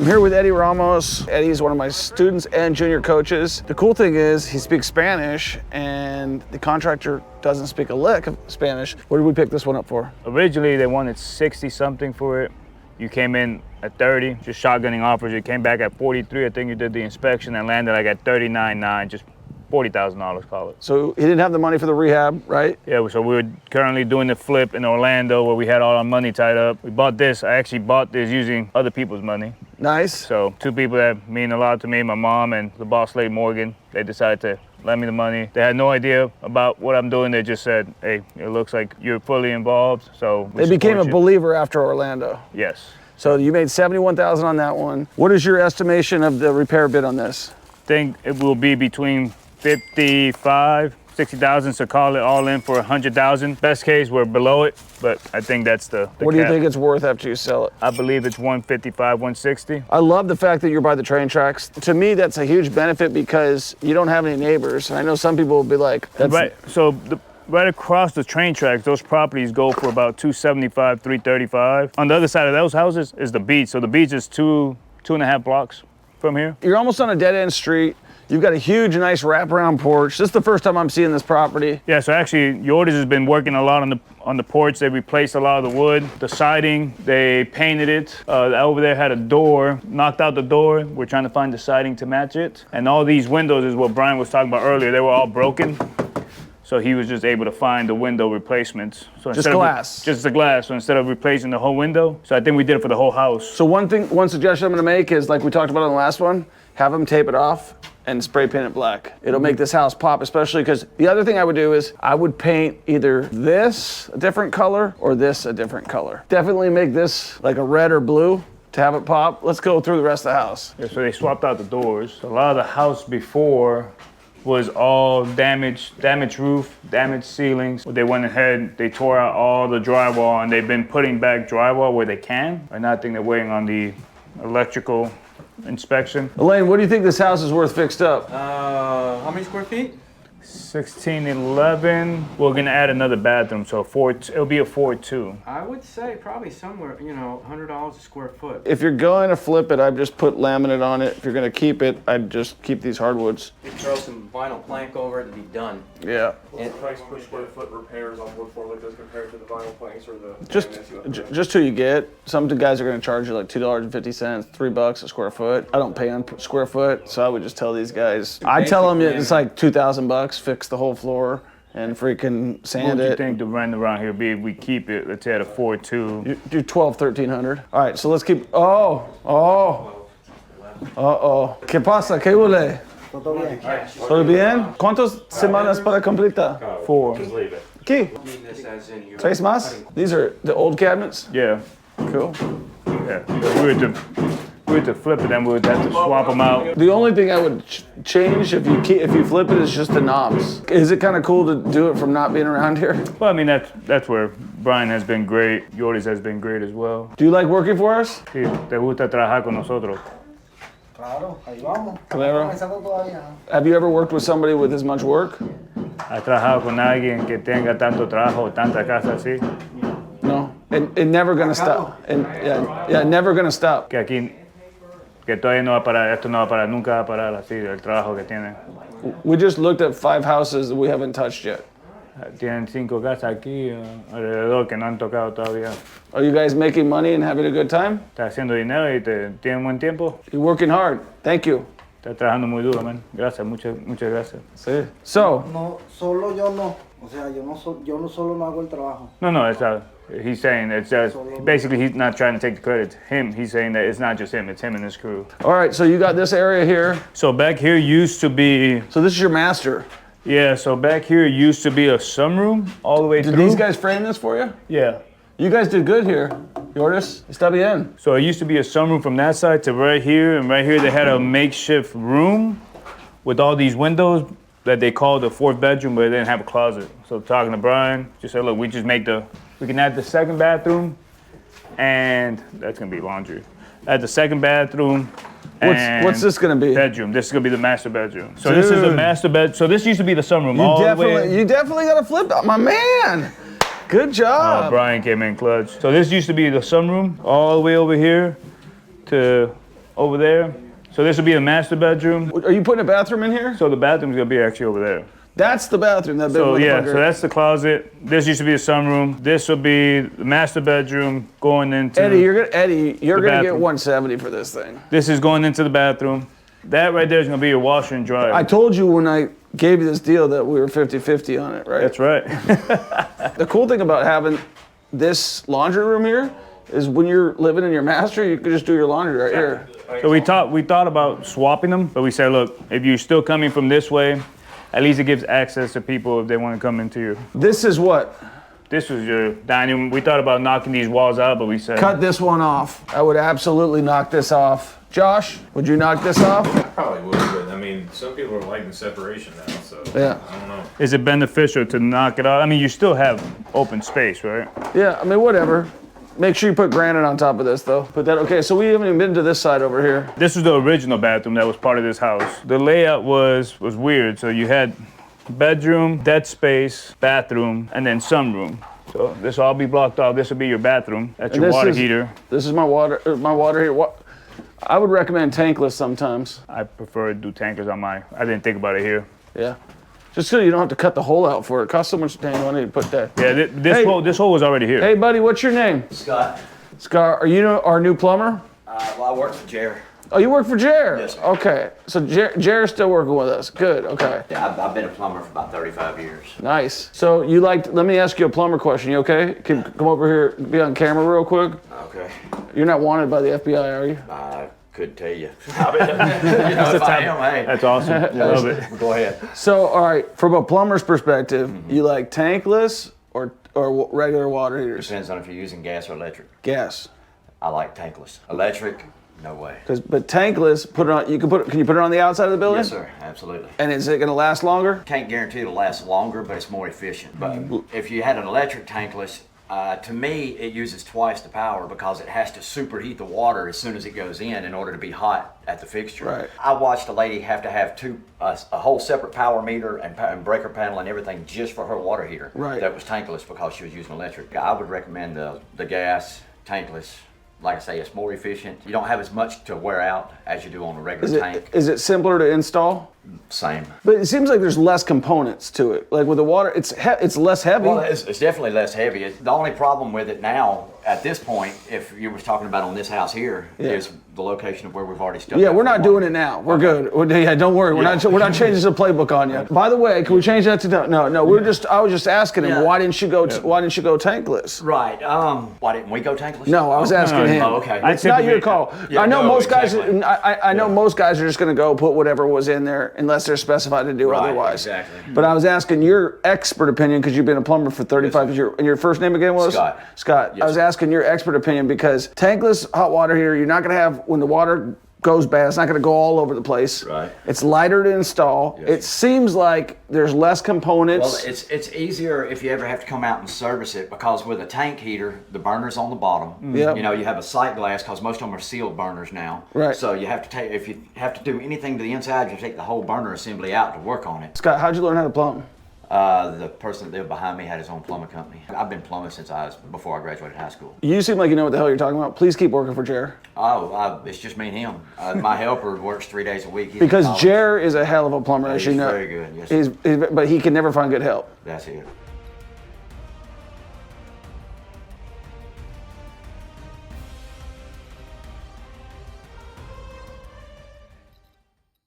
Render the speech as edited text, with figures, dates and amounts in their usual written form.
I'm here with Eddy Ramos. Eddy's one of my students and junior coaches. The cool thing is he speaks Spanish and the contractor doesn't speak a lick of Spanish. What did we pick this one up for? Originally, they wanted 60 something for it. You came in at 30, just shotgunning offers. You came back at 43. I think you did the inspection and landed like at 39.9, just $40,000, call it. So he didn't have the money for the rehab, right? Yeah, so we were currently doing the flip in Orlando where we had all our money tied up. We bought this. I actually bought this using other people's money. Nice. So two people that mean a lot to me, my mom and the boss lady Morgan, they decided to lend me the money. They had no idea about what I'm doing. They just said, hey, it looks like you're fully involved, so they became a believer after Orlando. Yes. So you made $71,000 on that one. What is your estimation of the repair bid on this? I think it will be between 55, 60,000, so call it all in for 100,000. Best case, we're below it, but I think that's the What do you think it's worth after you sell it? I believe it's 155, 160. I love the fact that you're by the train tracks. To me, that's a huge benefit because you don't have any neighbors. I know some people will be like, that's right. So right across the train tracks, those properties go for about 275, 335. On the other side of those houses is the beach. So the beach is two and a half blocks from here. You're almost on a dead-end street. You've got a huge, nice wraparound porch. This is the first time I'm seeing this property. Yeah, so actually, Yordis has been working a lot on the porch. They replaced a lot of the wood, the siding. They painted it. Over there had a door, knocked out the door. We're trying to find the siding to match it. And all these windows is what Brian was talking about earlier. They were all broken. So he was just able to find the window replacements. So just glass? Just the glass. So instead of replacing the whole window, so I think we did it for the whole house. So one suggestion I'm gonna make is, like we talked about on the last one, have them tape it off and spray paint it black. It'll make this house pop, especially because the other thing I would do is I would paint either this a different color or this a different color. Definitely make this like a red or blue to have it pop. Let's go through the rest of the house. Yeah, so they swapped out the doors. A lot of the house before was all damaged roof, damaged ceilings. They went ahead, they tore out all the drywall and they've been putting back drywall where they can. Right now I think they're waiting on the electrical inspection. Elaine, what do you think this house is worth fixed up? How many square feet? 1611. We're gonna add another bathroom, so it'll be a 4.2. I would say probably somewhere, $100 a square foot. If you're going to flip it, I'd just put laminate on it. If you're gonna keep it, I'd just keep these hardwoods. You throw some vinyl plank over it and be done. Yeah. What's the price per square foot repairs on wood floor like this compared to the vinyl planks or the... Just who you get. Some guys are gonna charge you like $2.50, $3 a square foot. I don't pay on square foot, so I would just tell these guys. I tell them it's like $2,000, fix the whole floor and freaking sand it. What do you think the rent around here be if we keep it, let's say at a 4.2? You do $1,200, $1,300. All right, so let's keep, ¿Qué pasa? ¿Qué huele? ¿Todo bien? ¿Cuántas semanas para completar? 4. ¿Qué? ¿Tres más? These are the old cabinets? Yeah. Cool. Yeah. We had to flip it, then we would have to swap them out. The only thing I would change if you flip it is just the knobs. Is it kind of cool to do it from not being around here? Well, I mean, that's where Brian has been great. Yordis has been great as well. Do you like working for us? Sí, te gusta trabajar con nosotros. Claro, ahí vamos. Claro. Comenzando todavía. Have you ever worked with somebody with as much work? ¿Has trabajado con alguien que tenga tanto trabajo, tanta casa así? No. And never gonna stop. And yeah, never gonna stop. Que aquí, que todavía no va a parar, esto no va a parar, nunca va a parar así, el trabajo que tiene. We just looked at 5 houses that we haven't touched yet. Tienen 5 casas aquí alrededor que no han tocado todavía. Are you guys making money and having a good time? Está haciendo dinero y tienen buen tiempo. You're working hard. Thank you. Está trabajando muy duro, man. Gracias, muchas gracias. Sí. So. No, solo yo no. O sea, yo no solo no hago el trabajo. No, it's he's saying it's just, basically he's not trying to take the credit. He's saying that it's not just him, it's him and his crew. All right, so you got this area here. So back here used to be... So this is your master. Yeah, so back here used to be a sunroom all the way through. Did these guys frame this for you? Yeah. You guys did good here. Yordis, está bien. So it used to be a sunroom from that side to right here, and right here they had a makeshift room with all these windows that they called the 4th bedroom, but they didn't have a closet. So talking to Brian, just said, look, we can add the 2nd bathroom, and that's gonna be laundry. Add the 2nd bathroom. What's this gonna be? Bedroom. This is gonna be the master bedroom. So Dude. This is the master bed. So this used to be the sunroom. You definitely got to flip that, my man. Good job. Brian came in clutch. So this used to be the sunroom all the way over here to over there. So this will be a master bedroom. Are you putting a bathroom in here? So the bathroom's gonna be actually over there. That's the bathroom, that big So yeah, motherfucker. so that's the closet. This used to be a sunroom. This will be the master bedroom going into. Eddie, you're gonna get bathroom. 170 for this thing. This is going into the bathroom. That right there is gonna be your washer and dryer. I told you when I gave you this deal that we were 50-50 on it, right? That's right. The cool thing about having this laundry room here is when you're living in your master, you can just do your laundry right here. So we thought about swapping them, but we said, look, if you're still coming from this way, at least it gives access to people if they want to come into you. This is what? This was your dining room. We thought about knocking these walls out, but we said Cut this one off. I would absolutely knock this off. Josh, would you knock this off? Probably would, but I mean, some people are liking separation now, so Yeah. I don't know. Is it beneficial to knock it out? I mean, you still have open space, right? Yeah, I mean, whatever. Make sure you put granite on top of this, though. Put that, okay, so we haven't even been to this side over here. This was the original bathroom that was part of this house. The layout was weird. So you had bedroom, dead space, bathroom, and then sunroom. So this will all be blocked off. This will be your bathroom. That's your water heater. This is my water heater. I would recommend tankless sometimes. I prefer to do tankers on my. I didn't think about it here. Yeah. Just so you don't have to cut the hole out for it. It costs so much dang money to put that. Yeah, this hole was already here. Hey, buddy, what's your name? Scott, Scott, are you our new plumber? well, I work for Jer. Oh, you work for Jer? Yes, sir. Okay, so Jer's still working with us. Good, okay. Yeah, I've been a plumber for about 35 years. Nice. So let me ask you a plumber question, you okay? Can come over here, be on camera real quick? Okay. You're not wanted by the FBI, are you? I could tell you. I mean, you know, if I am, hey, That's awesome. Love it. go ahead. So, all right, from a plumber's perspective, you like tankless or regular water heaters? Depends on if you're using gas or electric. Gas. I like tankless. Electric, no way. But tankless, can you put it on the outside of the building? Yes, sir, absolutely. And is it gonna last longer? Can't guarantee it'll last longer, but it's more efficient. But if you had an electric tankless, to me, it uses twice the power because it has to superheat the water as soon as it goes in order to be hot at the fixture. Right. I watched a lady have to have a whole separate power meter and breaker panel and everything just for her water heater. Right. That was tankless because she was using electric. I would recommend the gas tankless. Like I say, it's more efficient. You don't have as much to wear out as you do on a regular tank. Is it simpler to install? Same. But it seems like there's less components to it. Like with the water, it's less heavy. Well, it's definitely less heavy. The only problem with it now, at this point, if you were talking about on this house here, is the location of where we've already stuck. Yeah, we're not doing it now. We're good. Yeah, don't worry. We're not changing the playbook on you. By the way, can we change that to no? I was just asking him, Yeah. why didn't you go tankless? Right. Why didn't we go tankless? No, I was asking him. Oh, okay. It's not your call. Yeah, I know no, most exactly. guys. I know most guys are just going to go put whatever was in there unless they're specified to do Right, otherwise. exactly. But I was asking your expert opinion because you've been a plumber for 35 years. And your first name again was Scott. Scott. Yes, I was sir. asking your expert opinion because tankless hot water heater, you're not going to have when the water goes bad. It's not going to go all over the place. Right. It's lighter to install. Yes, it seems like there's less components. Well, it's easier if you ever have to come out and service it because with a tank heater, the burner's on the bottom. Yep. You know, you have a sight glass because most of them are sealed burners now. Right. So you have to take, if you have to do anything to the inside, you take the whole burner assembly out to work on it. Scott, how'd you learn how to plumb? The person that lived behind me had his own plumbing company. I've been plumbing since before I graduated high school. You seem like you know what the hell you're talking about. Please keep working for Jer. It's just me and him. My helper works 3 days a week. He's in Because college. Jer is a hell of a plumber, as He's you know. very good, yes, sir. But he can never find good help. That's it.